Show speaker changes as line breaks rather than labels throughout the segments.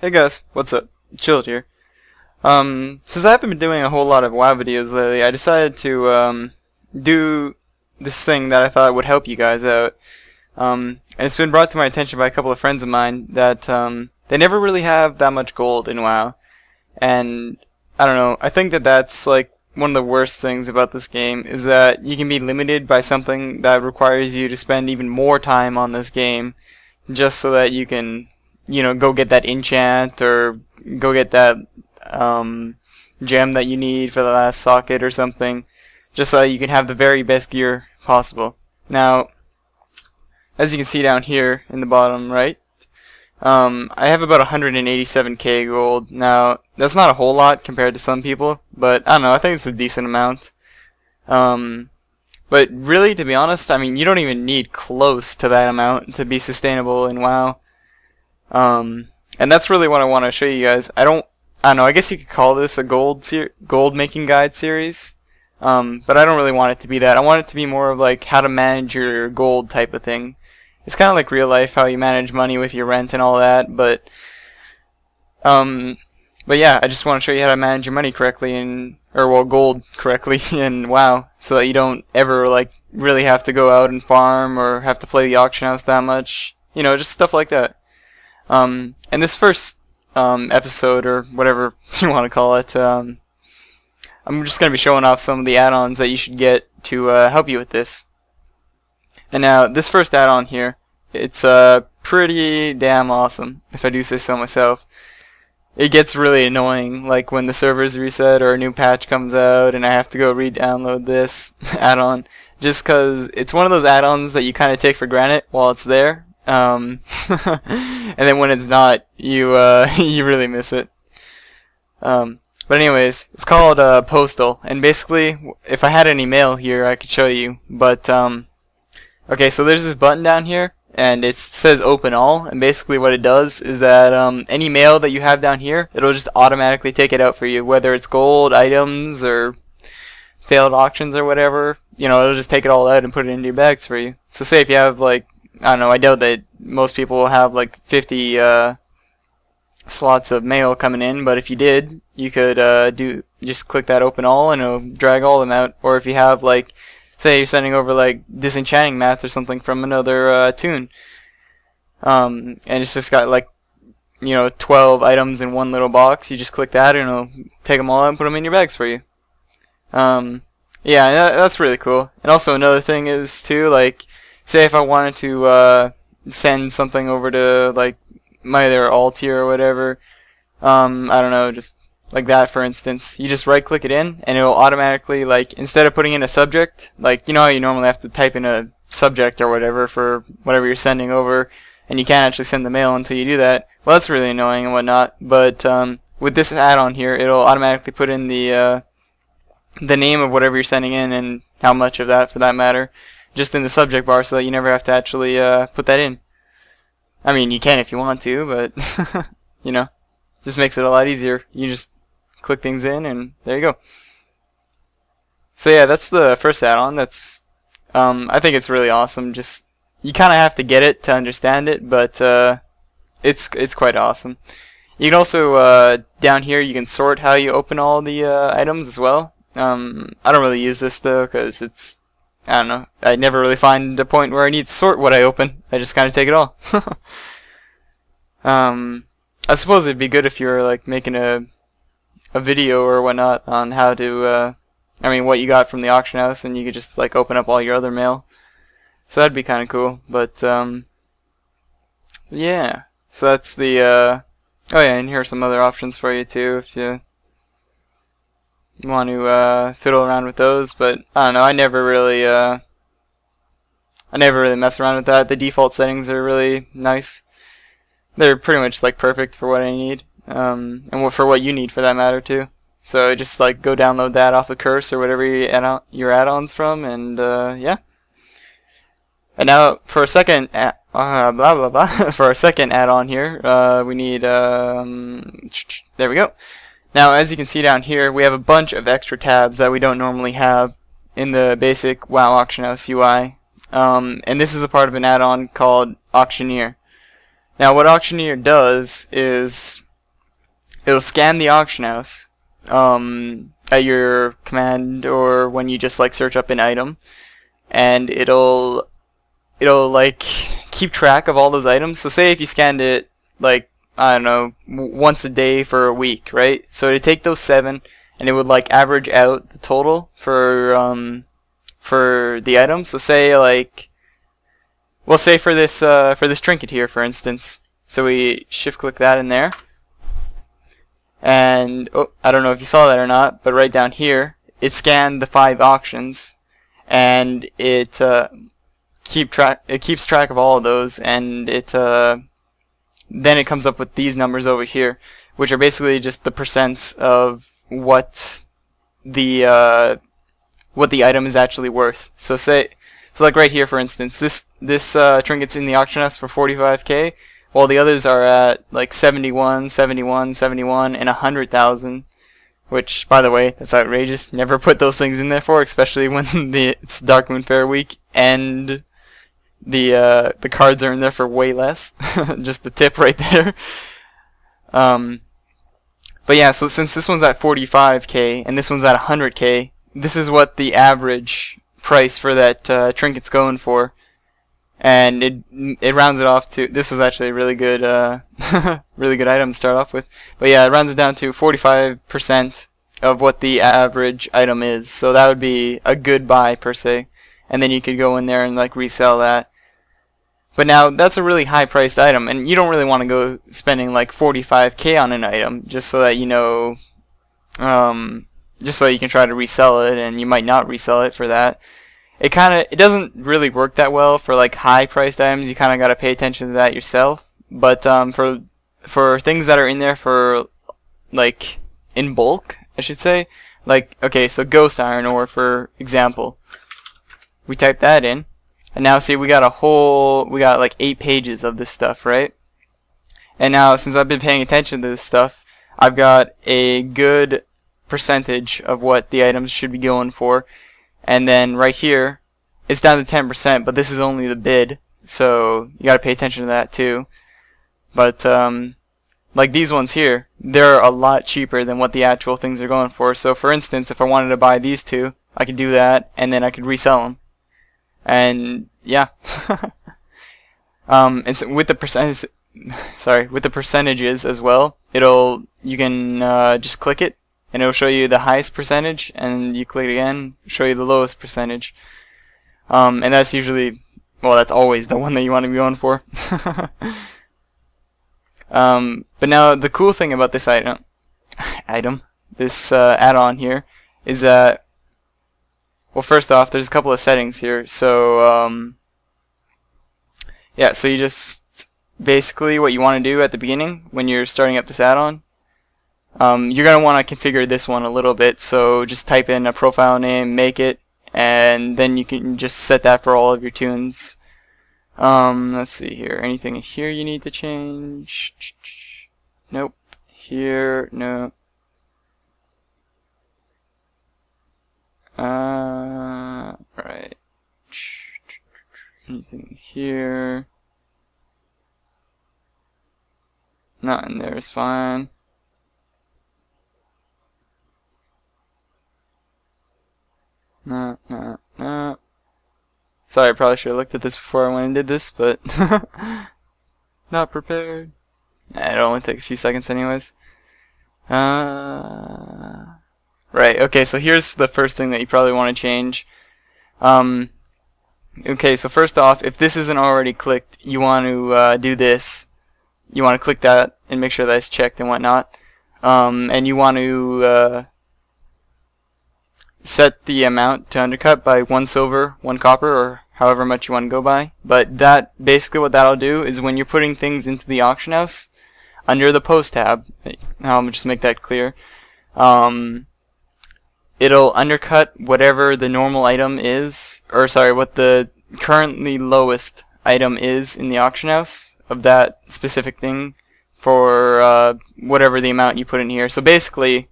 Hey guys, what's up? Chilled here. Since I haven't been doing a whole lot of WoW videos lately, I decided to do this thing that I thought would help you guys out. And it's been brought to my attention by a couple of friends of mine that they never really have that much gold in WoW. And I don't know, I think that that's like one of the worst things about this game is that you can be limited by something that requires you to spend even more time on this game just so that you can, go get that enchant or go get that gem that you need for the last socket or something, just so that you can have the very best gear possible. Now, as you can see down here in the bottom right, I have about 187k gold. Now, that's not a whole lot compared to some people, but I don't know, I think it's a decent amount. But really, to be honest, I mean, you don't even need close to that amount to be sustainable in WoW. And that's really what I want to show you guys. I don't know, I guess you could call this a gold making guide series. But I don't really want it to be that. I want it to be more of like how to manage your gold type of thing. It's kind of like real life, how you manage money with your rent and all that, but yeah, I just want to show you how to manage your money correctly gold correctly in WoW, so that you don't ever like really have to go out and farm or have to play the auction house that much. Just stuff like that. And this first episode, or whatever you want to call it, I'm just going to be showing off some of the add-ons that you should get to help you with this. And now, this first add-on here, it's pretty damn awesome, if I do say so myself. It gets really annoying, like when the servers reset or a new patch comes out and I have to go re-download this add-on, just because it's one of those add-ons that you kind of take for granted while it's there. And then when it's not, you you really miss it. But anyways, it's called Postal, and basically, if I had any mail here, I could show you. But okay, so there's this button down here, and it says Open All, and basically what it does is that any mail that you have down here, it'll just automatically take it out for you, whether it's gold, items, or failed auctions or whatever. It'll just take it all out and put it into your bags for you. So say if you have like, I don't know, I doubt that most people will have like 50 slots of mail coming in, but if you did, you could just click that Open All and it'll drag all of them out. Or if you have like, say you're sending over like disenchanting mats or something from another tune, and it's just got like 12 items in one little box, you just click that and it'll take them all out and put them in your bags for you. Yeah, that's really cool. And also another thing is too, like, say if I wanted to send something over to like my other alt tier or whatever, I don't know, just like that for instance, you just right click it in and it will automatically, like, instead of putting in a subject, like, how you normally have to type in a subject or whatever for whatever you're sending over, and you can't actually send the mail until you do that. Well, that's really annoying and whatnot, but with this add-on here, it'll automatically put in the name of whatever you're sending in and how much of that, for that matter, just in the subject bar, so that you never have to actually put that in. I mean, you can if you want to, but just makes it a lot easier. You just click things in and there you go. So yeah, that's the first add-on. That's I think it's really awesome. Just, you kind of have to get it to understand it, but it's quite awesome. You can also down here you can sort how you open all the items as well. I don't really use this though, because it's, I don't know, I never really find a point where I need to sort what I open. I just kind of take it all. I suppose it'd be good if you're like making a video or whatnot on how to, I mean, what you got from the auction house, and you could just like open up all your other mail. So that'd be kind of cool. But yeah. So that's the oh yeah, and here are some other options for you too if you want to fiddle around with those. But I don't know, I never really mess around with that. The default settings are really nice. They're pretty much like perfect for what I need, and for what you need for that matter too. So just like go download that off of Curse or whatever you add your add-ons from, and yeah. And now for a second for our second add-on here, we need there we go. Now as you can see down here, we have a bunch of extra tabs that we don't normally have in the basic WoW Auction House UI, and this is a part of an add-on called Auctioneer. Now what Auctioneer does is it'll scan the auction house at your command or when you just like search up an item, and it'll like keep track of all those items. So say if you scanned it like, I don't know, once a day for a week, right? So it'd take those 7 and it would like average out the total for the item. So say like, well, say for this trinket here, for instance. So we shift click that in there, and oh, I don't know if you saw that or not, but right down here it scanned the 5 auctions, and it keeps track of all of those, and then it comes up with these numbers over here, which are basically just the percents of what the item is actually worth. So like right here, for instance, this trinket's in the auction house for 45k, while the others are at like 71, 71, 71, and 100,000. Which, by the way, that's outrageous. Never put those things in there for, especially when it's Dark Moon Fair week and the cards are in there for way less. Just the tip right there. But yeah, so since this one's at 45k and this one's at 100k, this is what the average price for that trinket's going for, and it rounds it off to, this was actually a really good really good item to start off with, but yeah, it rounds it down to 45% of what the average item is. So that would be a good buy per se, and then you could go in there and like resell that. But now that's a really high priced item, and you don't really want to go spending like 45k on an item just so that, you know, just so you can try to resell it, and you might not resell it for that. It doesn't really work that well for like high priced items. You kind of got to pay attention to that yourself. But for things that are in there for like in bulk, I should say, like, okay, so ghost iron ore, for example, we type that in, and now see we got like 8 pages of this stuff, right? And now since I've been paying attention to this stuff, I've got a good percentage of what the items should be going for. And then right here it's down to 10%, but this is only the bid, so you got to pay attention to that too. But like these ones here, they're a lot cheaper than what the actual things are going for. So for instance, if I wanted to buy these 2, I could do that, and then I could resell them. And yeah. And so with the percentages as well, you can just click it, and it'll show you the highest percentage, and you click it again, show you the lowest percentage. And that's usually, well, that's always the one that you want to be going for. But now the cool thing about this this add-on here, is that, well, first off, there's a couple of settings here. So yeah, so you just basically what you want to do at the beginning when you're starting up this add-on, you're going to want to configure this one a little bit. So just type in a profile name, make it, and then you can just set that for all of your tunes. Let's see here. Anything here you need to change? Nope. Here, no. Right. Anything here? Not in there is fine. No. Sorry, I probably should have looked at this before I went and did this, but not prepared. It only took a few seconds anyways. Right, okay, so here's the first thing that you probably want to change. Okay, so first off, if this isn't already clicked, you want to do this. You want to click that and make sure that it's checked and whatnot. And you want to set the amount to undercut by 1 silver, 1 copper, or however much you want to go by. But that, basically what that'll do is when you're putting things into the auction house, under the post tab, I'll just make that clear, it'll undercut whatever the normal item is, or sorry, what the currently lowest item is in the auction house of that specific thing for whatever the amount you put in here. So basically,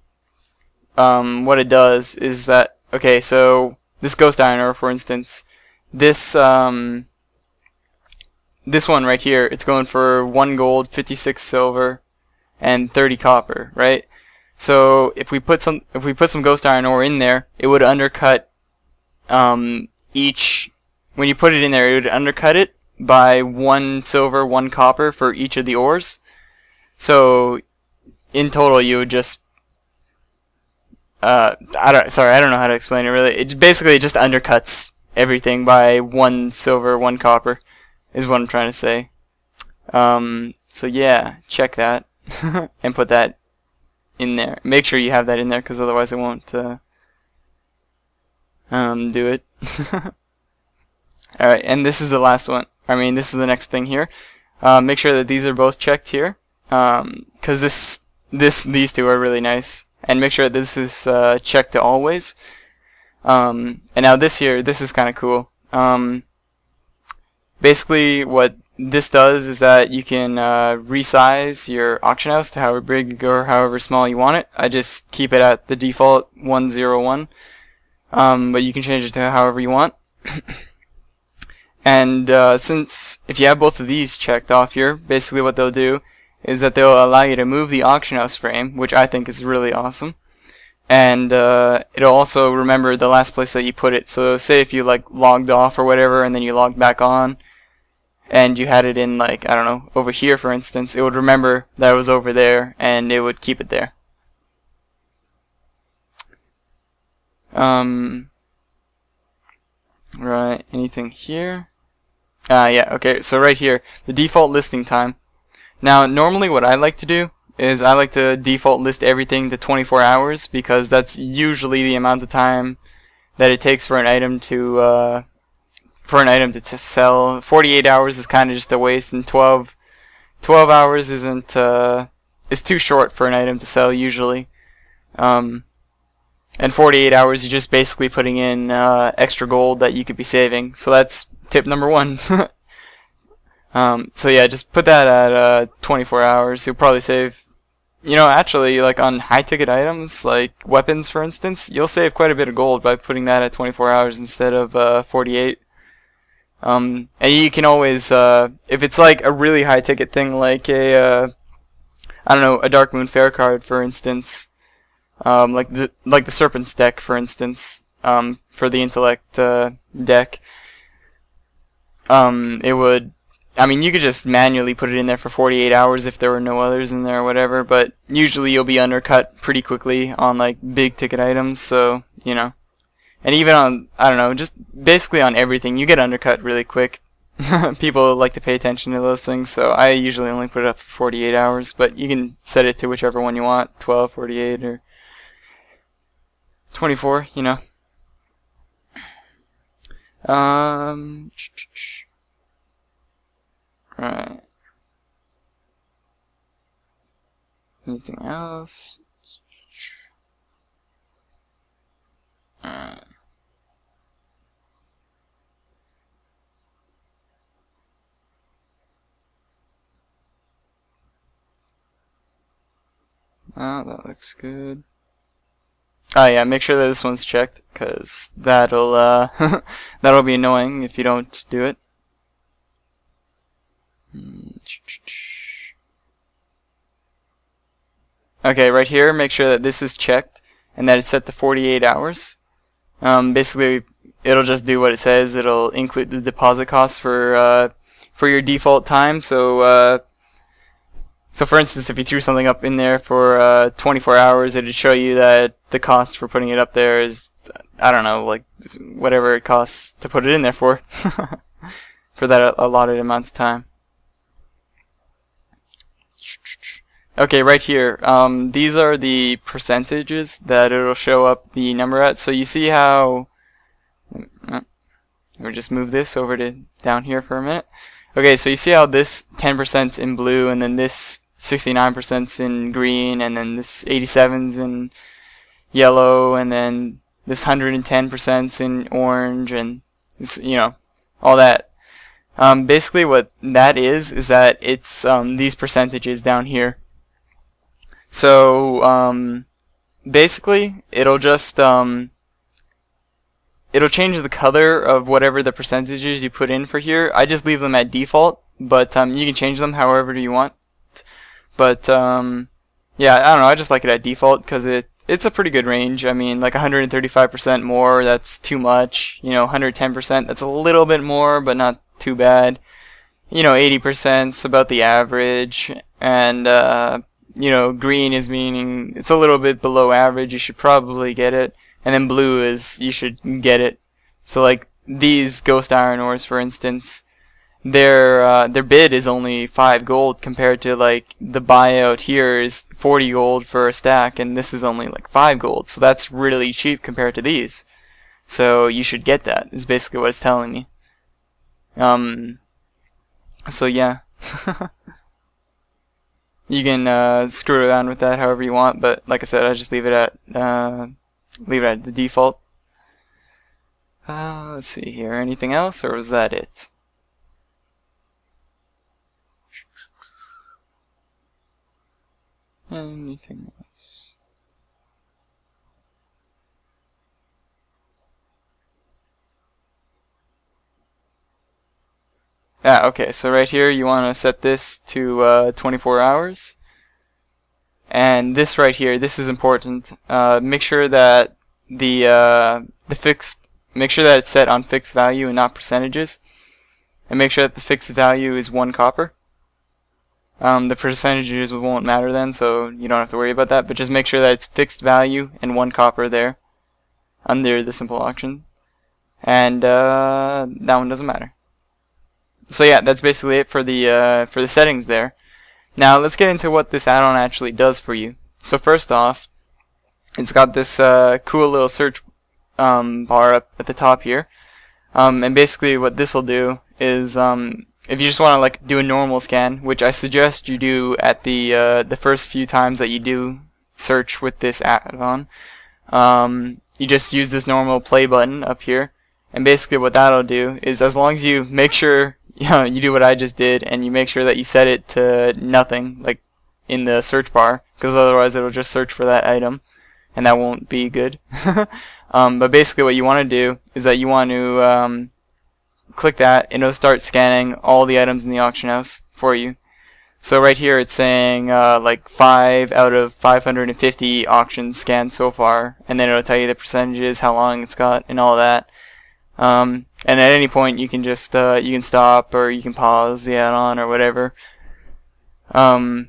what it does is that, okay, so this ghost iron ore, for instance, this one right here, it's going for 1 gold, 56 silver, and 30 copper, right? So if we put some ghost iron ore in there, it would undercut each. When you put it in there, it would undercut it by 1 silver, 1 copper for each of the ores. So in total, you would just I don't know how to explain it really. It basically just undercuts everything by 1 silver, 1 copper, is what I'm trying to say. So yeah, check that and put that in there. Make sure you have that in there, because otherwise it won't do it. Alright, and this is the last one. I mean, this is the next thing here. Make sure that these are both checked here, because these two are really nice. And make sure that this is checked to always. And now this here, this is kind of cool. Basically, what this does is that you can resize your auction house to however big or however small you want it. I just keep it at the default 101, but you can change it to however you want. And since if you have both of these checked off here, basically what they'll do is that they'll allow you to move the auction house frame, which I think is really awesome. And it'll also remember the last place that you put it. So say if you like logged off or whatever, and then you logged back on, and you had it in, like, I don't know, over here for instance, it would remember that it was over there, and it would keep it there. Right, anything here? Yeah, okay, so right here, the default listing time. Now, normally what I like to do is I like to default list everything to 24 hours, because that's usually the amount of time that it takes for an item to sell. 48 hours is kind of just a waste, and 12 hours isn't is too short for an item to sell usually. And 48 hours you're just basically putting in extra gold that you could be saving. So that's tip number 1. So yeah, just put that at 24 hours. You'll probably save, you know, actually, like on high ticket items like weapons for instance, you'll save quite a bit of gold by putting that at 24 hours instead of 48. And you can always, if it's like a really high ticket thing, like a, I don't know, a Dark Moon Fair card, for instance, like the Serpent's deck, for instance, for the Intellect deck, it would, I mean, you could just manually put it in there for 48 hours if there were no others in there or whatever, but usually you'll be undercut pretty quickly on like big ticket items, so, you know. And even on, I don't know, just basically on everything, you get undercut really quick. People like to pay attention to those things, so I usually only put it up for 48 hours, but you can set it to whichever one you want, 12, 48, or 24, you know. Right. Anything else? Alright. Oh, that looks good. Oh yeah, make sure that this one's checked, cause that'll that'll be annoying if you don't do it. Okay, right here, make sure that this is checked and that it's set to 48 hours. Basically, it'll just do what it says. It'll include the deposit costs for your default time. So for instance, if you threw something up in there for 24 hours, it'd show you that the cost for putting it up there is, I don't know, like whatever it costs to put it in there for, for that allotted amount of time. Okay, right here, these are the percentages that it'll show up the number at. So you see how, let me just move this over to down here for a minute. Okay, so you see how this 10%'s in blue, and then this 69%'s in green, and then this 87's in yellow, and then this 110%'s in orange, and this, you know, all that. Basically what that is that it's these percentages down here. So basically it'll just it'll change the color of whatever the percentages you put in for here. I just leave them at default, but you can change them however you want. But yeah, I don't know. I just like it at default because it's a pretty good range. I mean, like 135% more, that's too much. You know, 110%, that's a little bit more, but not too bad. You know, 80%'s about the average, and you know, green is meaning it's a little bit below average. You should probably get it, and then blue is you should get it. So like these ghost iron ores, for instance, their bid is only 5 gold compared to like the buyout here is 40 gold for a stack, and this is only like 5 gold. So that's really cheap compared to these. So you should get that. Is basically what it's telling me. So yeah. You can screw around with that however you want, but like I said, I just leave it at the default. Let's see here. Anything else, or was that it? Anything else? Okay, so right here you want to set this to 24 hours. And this right here, this is important. Make sure that make sure that it's set on fixed value and not percentages. And make sure that the fixed value is 1 copper. The percentages won't matter then, so you don't have to worry about that. But just make sure that it's fixed value and 1 copper there under the simple auction. And that one doesn't matter. So yeah, that's basically it for the settings there. Now let's get into what this add-on actually does for you. So first off, it's got this cool little search bar up at the top here, and basically what this will do is if you just want to like do a normal scan, which I suggest you do at the first few times that you do search with this add-on, you just use this normal play button up here, and basically what that'll do is, as long as you make sure you do what I just did, and you make sure that you set it to nothing, like in the search bar, because otherwise it'll just search for that item, and that won't be good. But basically what you want to do is that you want to click that, and it'll start scanning all the items in the auction house for you. So right here it's saying like 5 out of 550 auctions scanned so far, and then it'll tell you the percentages, how long it's got, and all that. And at any point you can just you can stop, or you can pause the add-on or whatever. But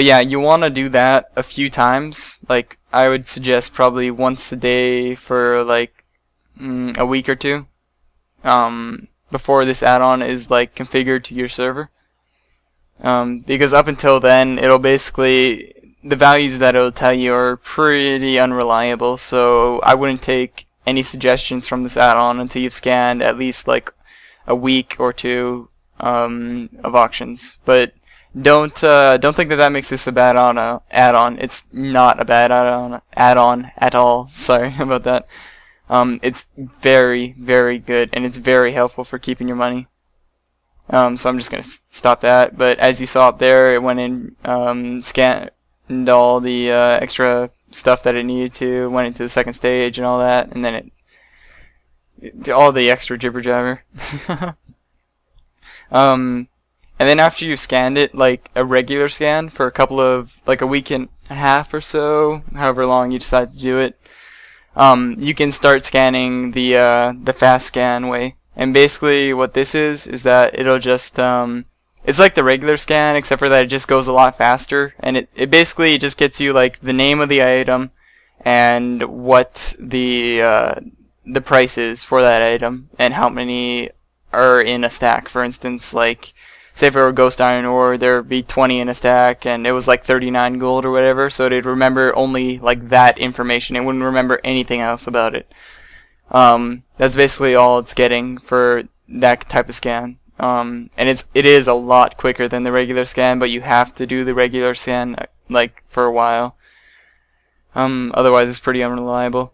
yeah, you want to do that a few times. Like I would suggest probably once a day for like a week or two before this add-on is like configured to your server. Because up until then, it'll basically, the values that it'll tell you are pretty unreliable. So I wouldn't take any suggestions from this add-on until you've scanned at least like a week or two of auctions. But don't think that that makes this a bad add-on. It's not a bad add-on at all. Sorry about that. It's very, very good, and it's very helpful for keeping your money. So I'm just gonna stop that. But as you saw up there, it went in, scanned all the extra stuff that it needed to, went into the second stage and all that, and then it all the extra jibber jabber. And then after you've scanned it, like a regular scan for a couple of, like a week and a half or so, however long you decide to do it, you can start scanning the fast scan way. And basically what this is that it'll just it's like the regular scan, except for that it just goes a lot faster, and it basically just gets you like the name of the item and what the price is for that item and how many are in a stack. For instance, like say if it were ghost iron ore, there would be 20 in a stack, and it was like 39 gold or whatever, so it'd remember only like that information. It wouldn't remember anything else about it. That's basically all it's getting for that type of scan. And it is a lot quicker than the regular scan, but you have to do the regular scan like for a while. Otherwise it's pretty unreliable.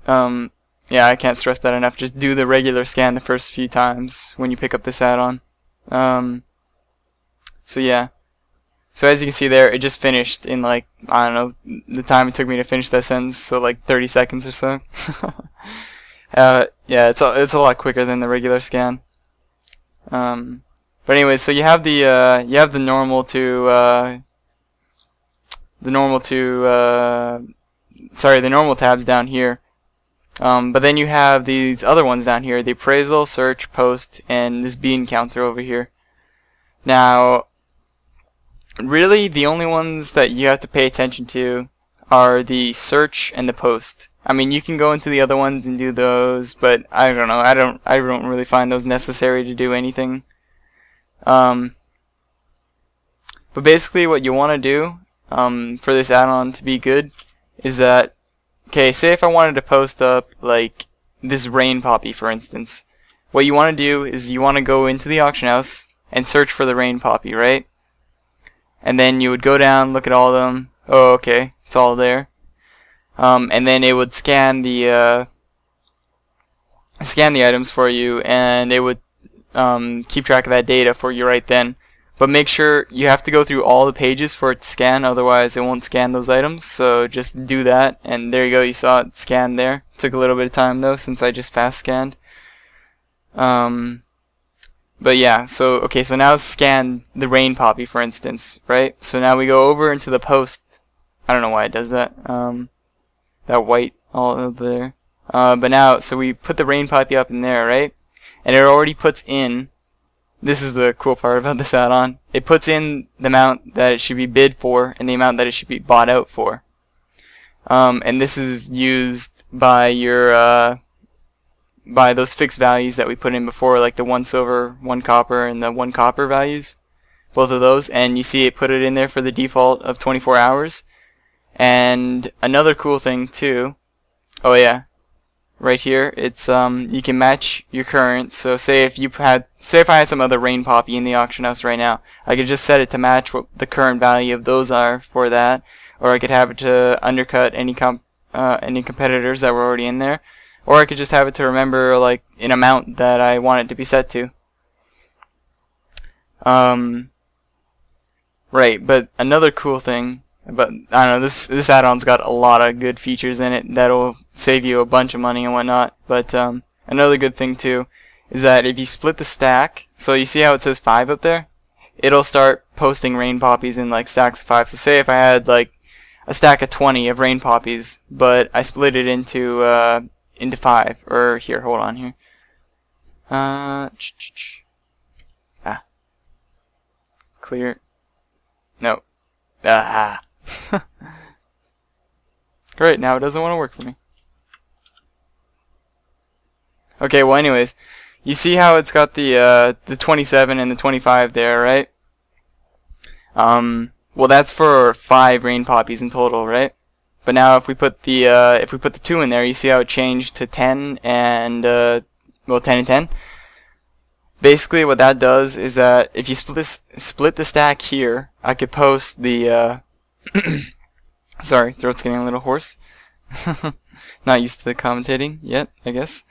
Yeah, I can't stress that enough. Just do the regular scan the first few times when you pick up this add-on. So yeah. So as you can see there, it just finished in like, I don't know, the time it took me to finish that sentence, so like 30 seconds or so. Yeah, it's a lot quicker than the regular scan. And But anyway, so you have the normal to the normal tabs down here. But then you have these other ones down here, the appraisal, search, post, and this bean counter over here. Now, really the only ones that you have to pay attention to are the search and the post. I mean, you can go into the other ones and do those, but I don't know. I don't really find those necessary to do anything. But basically what you want to do for this add-on to be good is that, okay, say if I wanted to post up like this rain poppy, for instance, what you want to do is you want to go into the auction house and search for the rain poppy, right? And then you would go down, look at all of them. Oh, okay, it's all there. And then it would scan the items for you, and it would keep track of that data for you right then. But make sure you have to go through all the pages for it to scan, otherwise it won't scan those items. So just do that, and there you go, you saw it scanned there. Took a little bit of time though, since I just fast scanned. But yeah, so okay, so now scan the rain poppy, for instance, right? So now we go over into the post. I don't know why it does that. That white all over there. But now, so we put the rain poppy up in there, right? And it already puts in, this is the cool part about this add-on, it puts in the amount that it should be bid for and the amount that it should be bought out for. And this is used by your by those fixed values that we put in before, like the 1 silver, 1 copper, and the 1 copper values, both of those. And you see it put it in there for the default of 24 hours. And another cool thing too, oh yeah, right here, it's you can match your current. So say if I had some other rain poppy in the auction house right now, I could just set it to match what the current value of those are for that, or I could have it to undercut any competitors that were already in there, or I could just have it to remember like an amount that I want it to be set to. Right, but another cool thing, but I don't know, this add-on's got a lot of good features in it that'll save you a bunch of money and whatnot. But another good thing too is that if you split the stack, so you see how it says 5 up there, it'll start posting rain poppies in like stacks of 5. So say if I had like a stack of 20 of rain poppies, but I split it into 5, or here, hold on here. Clear. No. Great, now it doesn't want to work for me. Okay, well anyways, you see how it's got the 27 and the 25 there, right? Well that's for 5 rain poppies in total, right? But now if we put the 2 in there, you see how it changed to 10 and 10 and 10. Basically what that does is that if you split the stack here, I could post the sorry, throat's getting a little hoarse. Not used to the commentating yet, I guess.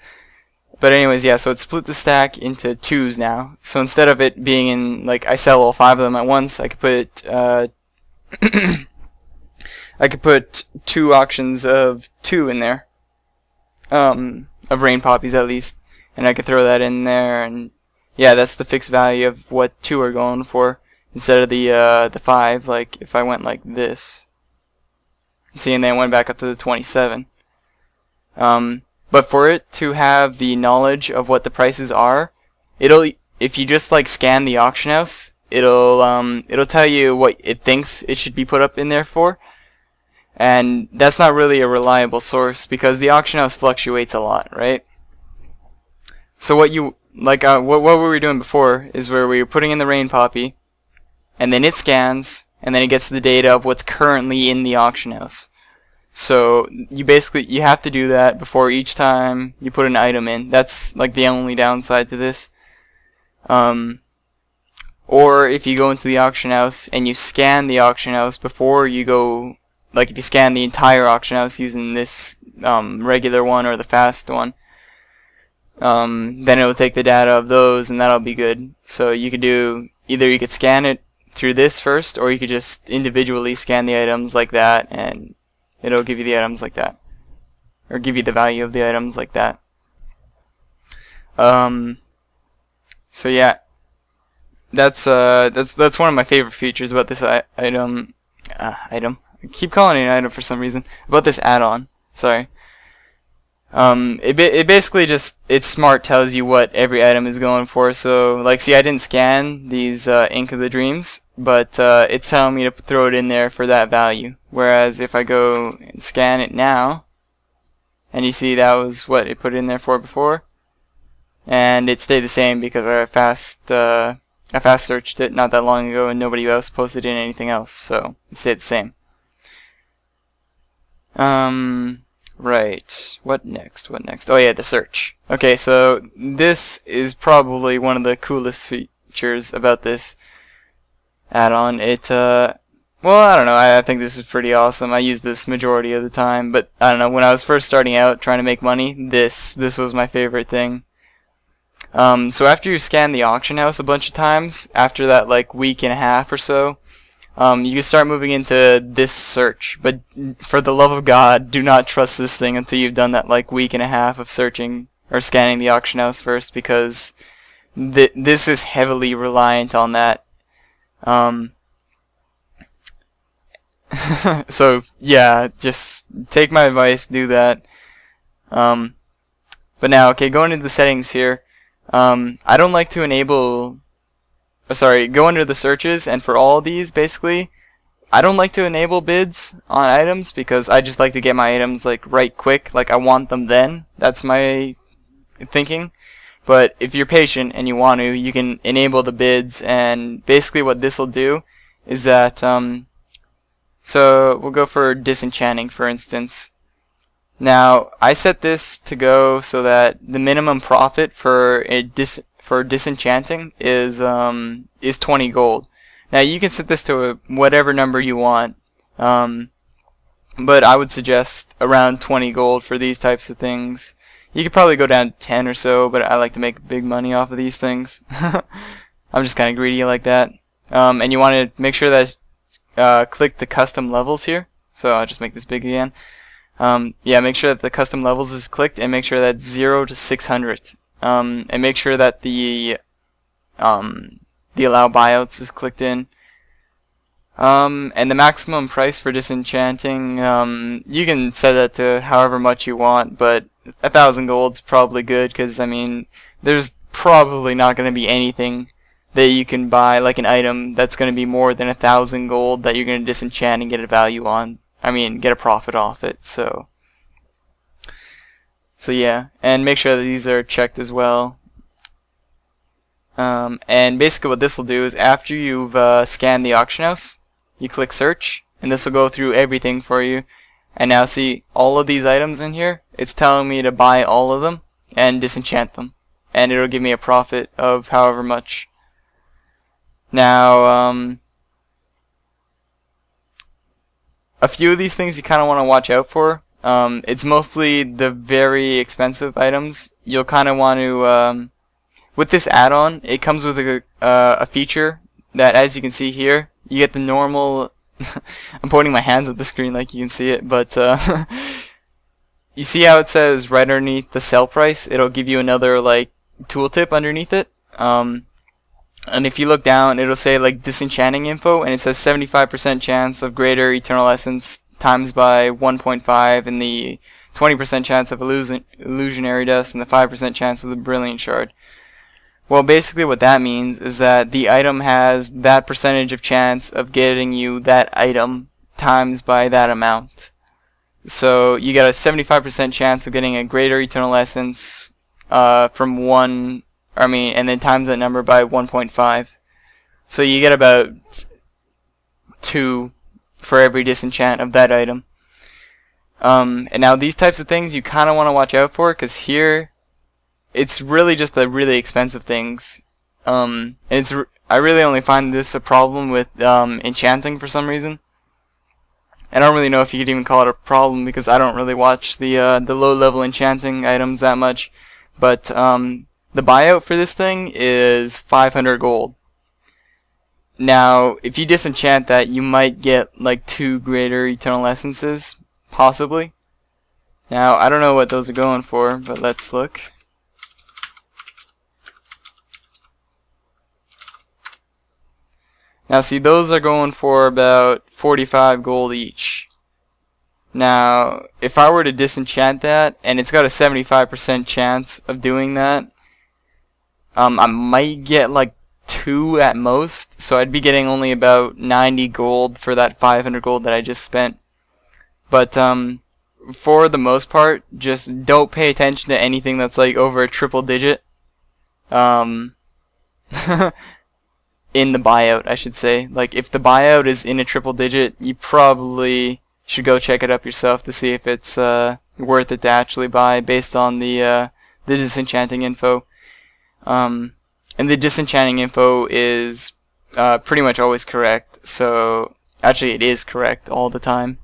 But anyways, yeah, so it split the stack into 2s now. So instead of it being in, like, I sell all 5 of them at once, I could put I could put 2 auctions of 2 in there, of rain poppies at least, and I could throw that in there, and yeah, that's the fixed value of what 2 are going for instead of the 5. Like if I went like this, see, and then I went back up to the 27. But for it to have the knowledge of what the prices are, if you just like scan the auction house, it'll tell you what it thinks it should be put up in there for. And that's not really a reliable source because the auction house fluctuates a lot, right? So what we were doing before is where we were putting in the rain poppy, and then it scans, and then it gets the data of what's currently in the auction house. So you have to do that before each time you put an item in. That's like the only downside to this. Or if you go into the auction house and you scan the auction house before you go, like if you scan the entire auction house using this regular one or the fast one, then it will take the data of those and that'll be good. So you could do, either you could scan it through this first, or you could just individually scan the items like that and it'll give you the items like that, or give you the value of the items like that. So yeah, that's one of my favorite features about this item. Item. I keep calling it an item for some reason. About this add-on. Sorry. It basically just, it's smart, tells you what every item is going for. So, like, see, I didn't scan these Ink of the Dreams, but it's telling me to throw it in there for that value. Whereas if I go and scan it now, and you see that was what it put in there for before, and it stayed the same because I fast searched it not that long ago, and nobody else posted in anything else, so it stayed the same. Right. What next? What next? Oh yeah, the search. Okay, so this is probably one of the coolest features about this add-on. Well, I don't know. I think this is pretty awesome. I use this majority of the time, but I don't know. When I was first starting out trying to make money, this was my favorite thing. So after you scan the auction house a bunch of times, after that like week and a half or so, you can start moving into this search, but for the love of God, do not trust this thing until you've done that like week and a half of searching or scanning the auction house first, because this is heavily reliant on that. So yeah, just take my advice, do that. But now, okay, going into the settings here, I don't like to enable. Go under the searches, and for all of these, basically, I don't like to enable bids on items because I just like to get my items like right quick, like I want them then. That's my thinking. But if you're patient and you want to, you can enable the bids, and basically what this will do is that, so we'll go for disenchanting, for instance. Now, I set this to go so that the minimum profit for disenchanting is 20 gold. Now you can set this to whatever number you want, but I would suggest around 20 gold for these types of things. You could probably go down to 10 or so, but I like to make big money off of these things. I'm just kind of greedy like that. And you want to make sure that click the custom levels here. So I'll just make this big again. Yeah, make sure that the custom levels is clicked, and make sure that's 0 to 600. And make sure that the allow buyouts is clicked in. And the maximum price for disenchanting, you can set that to however much you want, but 1,000 gold's probably good, because I mean, there's probably not going to be anything that you can buy, like an item that's going to be more than 1,000 gold that you're going to disenchant and get a value on. I mean, get a profit off it. So yeah, and make sure that these are checked as well. And basically what this will do is after you've scanned the auction house, you click search, and this will go through everything for you. And now see all of these items in here, it's telling me to buy all of them and disenchant them, and it'll give me a profit of however much. Now a few of these things you kind of want to watch out for. It's mostly the very expensive items. You'll kind of want to, with this add-on, it comes with a feature that, as you can see here, you get the normal, I'm pointing my hands at the screen like you can see it, but you see how it says right underneath the sell price, it'll give you another like tooltip underneath it. And if you look down, it'll say like disenchanting info, and it says 75% chance of greater eternal essence times by 1.5, and the 20% chance of illusionary dust, and the 5% chance of the brilliant shard. Well, basically what that means is that the item has that percentage of chance of getting you that item times by that amount. So you got a 75% chance of getting a greater eternal essence from one, and then times that number by 1.5. So you get about 2 for every disenchant of that item. And now these types of things you kind of want to watch out for, because here it's really just the really expensive things. And I really only find this a problem with enchanting for some reason. I don't really know if you could even call it a problem, because I don't really watch the low-level enchanting items that much. But the buyout for this thing is 500 gold. Now, if you disenchant that, you might get like 2 greater eternal essences, possibly. Now, I don't know what those are going for, but let's look. Now see, those are going for about 45 gold each. Now, if I were to disenchant that, and it's got a 75% chance of doing that, I might get like 2 at most, so I'd be getting only about 90 gold for that 500 gold that I just spent. But for the most part, just don't pay attention to anything that's like over a triple digit. In the buyout, I should say. Like, if the buyout is in a triple digit, you probably should go check it up yourself to see if it's worth it to actually buy based on the disenchanting info. And the disenchanting info is pretty much always correct. So actually, it is correct all the time.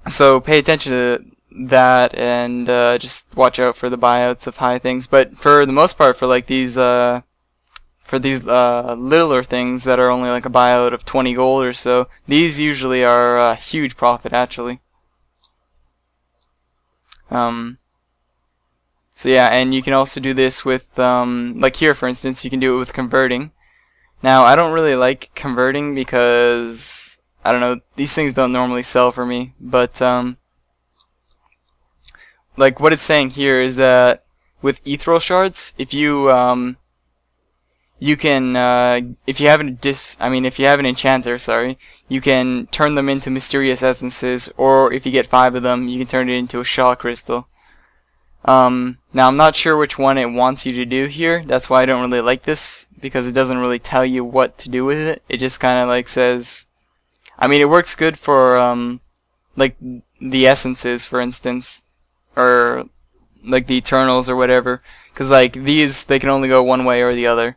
So pay attention to that and just watch out for the buyouts of high things. But for the most part, for like these littler things that are only like a buyout of 20 gold or so, these usually are a huge profit actually. So yeah, and you can also do this with like here for instance, you can do it with converting. Now I don't really like converting because I don't know, these things don't normally sell for me, but like what it's saying here is that with ethereal shards, if you you can if you have an enchanter, sorry, you can turn them into mysterious essences, or if you get 5 of them, you can turn it into a Shaw crystal. Now I'm not sure which one it wants you to do here. That's why I don't really like this, because it doesn't really tell you what to do with it. It just kind of like says, I mean, it works good for like the essences, for instance, or like the eternals or whatever, because like these, they can only go one way or the other.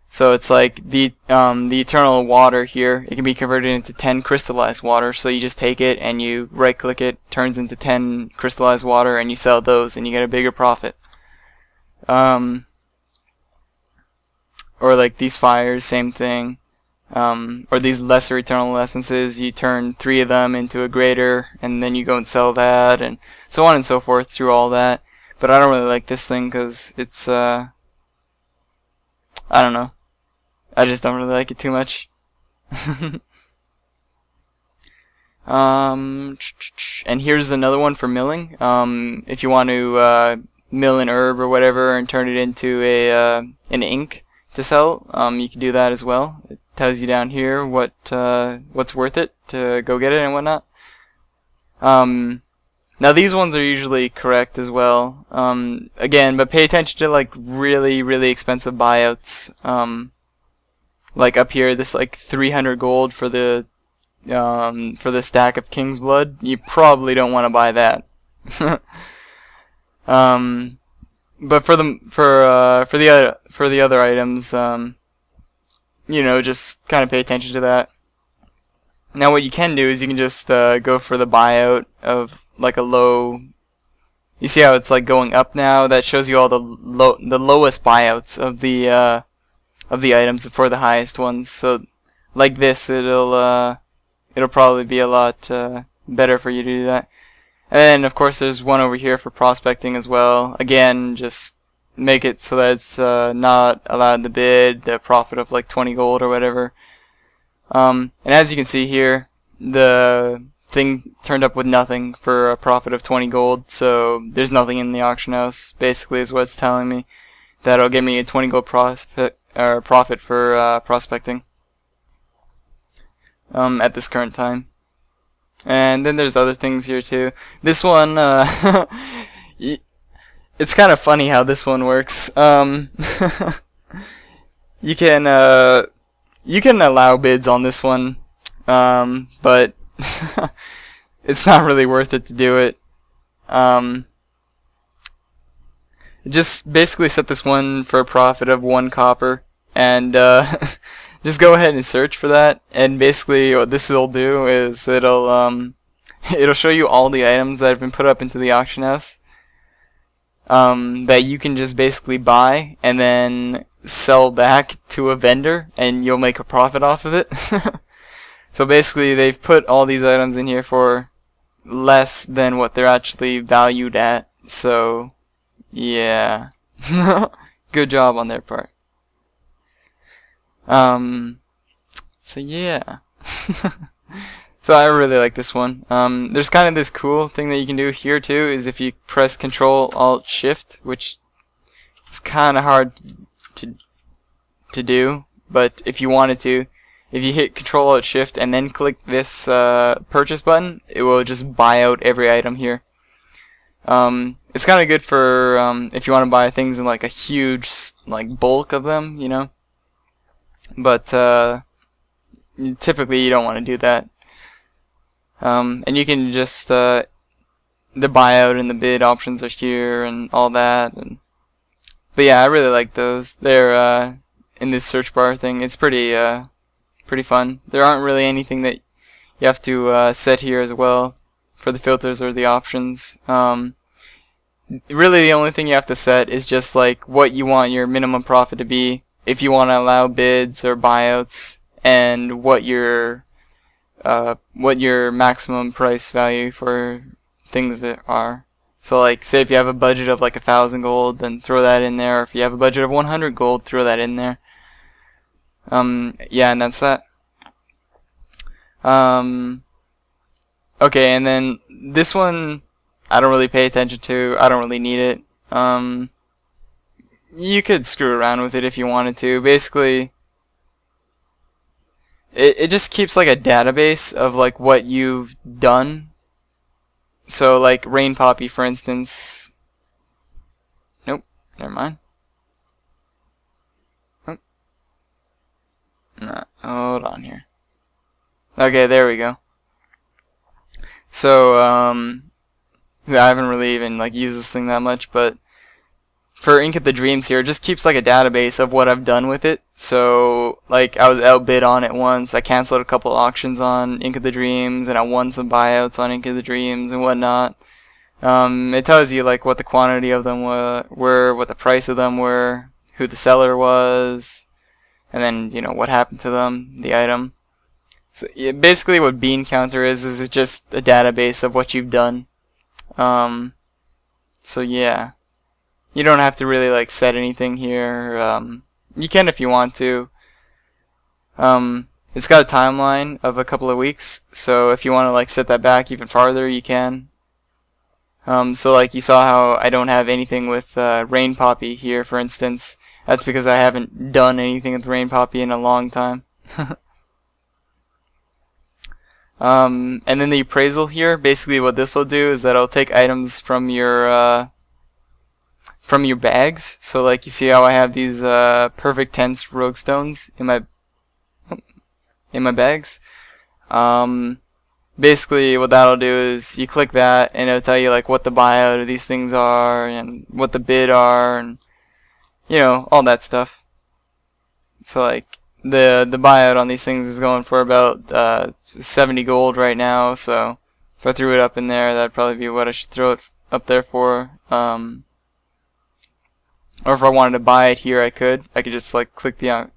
So it's like the eternal water here, it can be converted into 10 crystallized water. So you just take it and you right click it, turns into 10 crystallized water, and you sell those and you get a bigger profit. Or like these fires, same thing. Or these lesser eternal essences, you turn 3 of them into a greater, and then you go and sell that, and so on and so forth through all that. But I don't really like this thing because it's I don't know. I just don't really like it too much. And here's another one for milling. If you want to mill an herb or whatever and turn it into an ink to sell, you can do that as well. It tells you down here what's worth it to go get it and whatnot. Now these ones are usually correct as well. Again, but pay attention to like really expensive buyouts. Like up here, this like 300 gold for the stack of King's Blood. You probably don't want to buy that. But for the other items, you know, just kind of pay attention to that. Now what you can do is you can just go for the buyout of like a low. You see how it's like going up now? That shows you all the lowest buyouts of the items for the highest ones. So like this, it'll probably be a lot better for you to do that. And then of course there's one over here for prospecting as well. Again, just make it so that it's not allowed to bid the profit of like 20 gold or whatever. And as you can see here, the thing turned up with nothing for a profit of 20 gold, so there's nothing in the auction house, basically is what it's telling me. That'll give me a 20 gold profit for prospecting at this current time. And then there's other things here too. This one, it's kind of funny how this one works. You can allow bids on this one, but it's not really worth it to do it. Just basically set this one for a profit of 1 copper, and just go ahead and search for that. And basically, what this will do is it'll show you all the items that have been put up into the auction house that you can just basically buy and then sell back to a vendor, and you'll make a profit off of it. So basically, they've put all these items in here for less than what they're actually valued at. So yeah, good job on their part. So yeah. So I really like this one. There's kind of this cool thing that you can do here too, is if you press Control Alt Shift, which is kind of hard to do, but if you wanted to, if you hit Control Alt Shift and then click this purchase button, it will just buy out every item here. It's kind of good for if you want to buy things in like a huge like bulk of them, you know. But typically you don't want to do that. And you can just the buyout and the bid options are here and all that. But yeah, I really like those. They're in this search bar thing. It's pretty fun. There aren't really anything that you have to set here as well for the filters or the options. Really the only thing you have to set is just like what you want your minimum profit to be, if you want to allow bids or buyouts, and what your maximum price value for things are. So like, say if you have a budget of like 1,000 gold, then throw that in there. Or if you have a budget of 100 gold, throw that in there. Yeah, and that's that. Okay, and then this one I don't really pay attention to. I don't really need it. You could screw around with it if you wanted to. Basically, it just keeps like a database of like what you've done. So like Rain Poppy, for instance. Nope, never mind. Oh. Nah, hold on here. Okay, there we go. So I haven't really even like used this thing that much, but for Ink of the Dreams here, it just keeps like a database of what I've done with it. So like I was outbid on it once. I canceled a couple auctions on Ink of the Dreams, and I won some buyouts on Ink of the Dreams and whatnot. It tells you like what the quantity of them were, what the price of them were, who the seller was, and then you know what happened to them, the item. So yeah, basically what Bean Counter is it's just a database of what you've done. So yeah, you don't have to really like set anything here. You can if you want to. It's got a timeline of a couple of weeks, so if you want to like set that back even farther, you can. So like you saw how I don't have anything with Rain Poppy here, for instance. That's because I haven't done anything with Rain Poppy in a long time. And then the appraisal here, basically what this will do is that it'll take items from your bags. So like you see how I have these perfect tense rogue stones in my bags. Basically what that'll do is you click that and it'll tell you like what the buyout of these things are and what the bid are, and you know, all that stuff. So like the buyout on these things is going for about 70 gold right now, so if I threw it up in there, that'd probably be what I should throw it up there for. Or if I wanted to buy it here, I could just like click the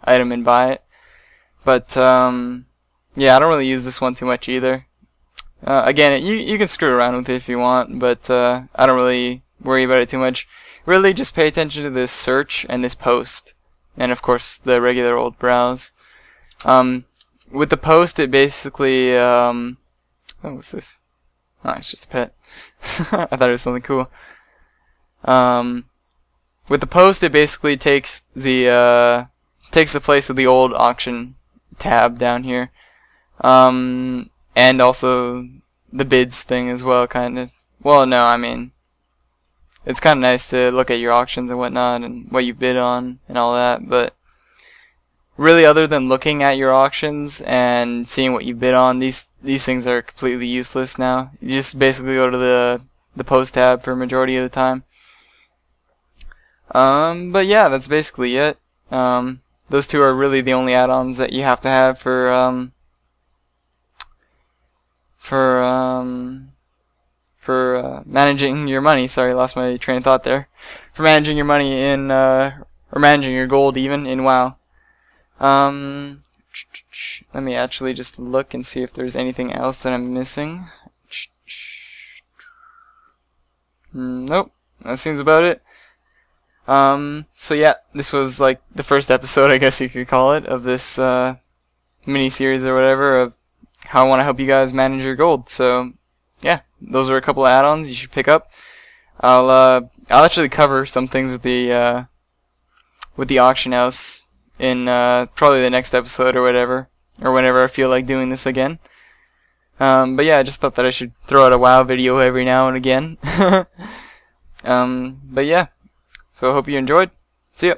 item and buy it. But yeah, I don't really use this one too much either. Again, you can screw around with it if you want, but I don't really worry about it too much. Really, just pay attention to this search and this post, and of course the regular old browse. With the post, it basically oh, what's this? Oh, it's just a pet. I thought it was something cool. With the post, it basically takes the place of the old auction tab down here, and also the bids thing as well, kind of. Well, no, I mean, it's kind of nice to look at your auctions and whatnot and what you bid on and all that, but really, other than looking at your auctions and seeing what you bid on, these things are completely useless now. You just basically go to the post tab for a majority of the time. But yeah, that's basically it. Those two are really the only add-ons that you have to have for managing your money. Sorry, I lost my train of thought there. For managing your money in, or managing your gold even in WoW. Let me actually just look and see if there's anything else that I'm missing. Nope, that seems about it. So yeah, this was like the first episode, I guess you could call it, of this mini-series or whatever of how I want to help you guys manage your gold. So yeah, those are a couple of add-ons you should pick up. I'll actually cover some things with the auction house in probably the next episode or whatever, or whenever I feel like doing this again. But yeah, I just thought that I should throw out a WoW video every now and again. But yeah, so I hope you enjoyed. See ya.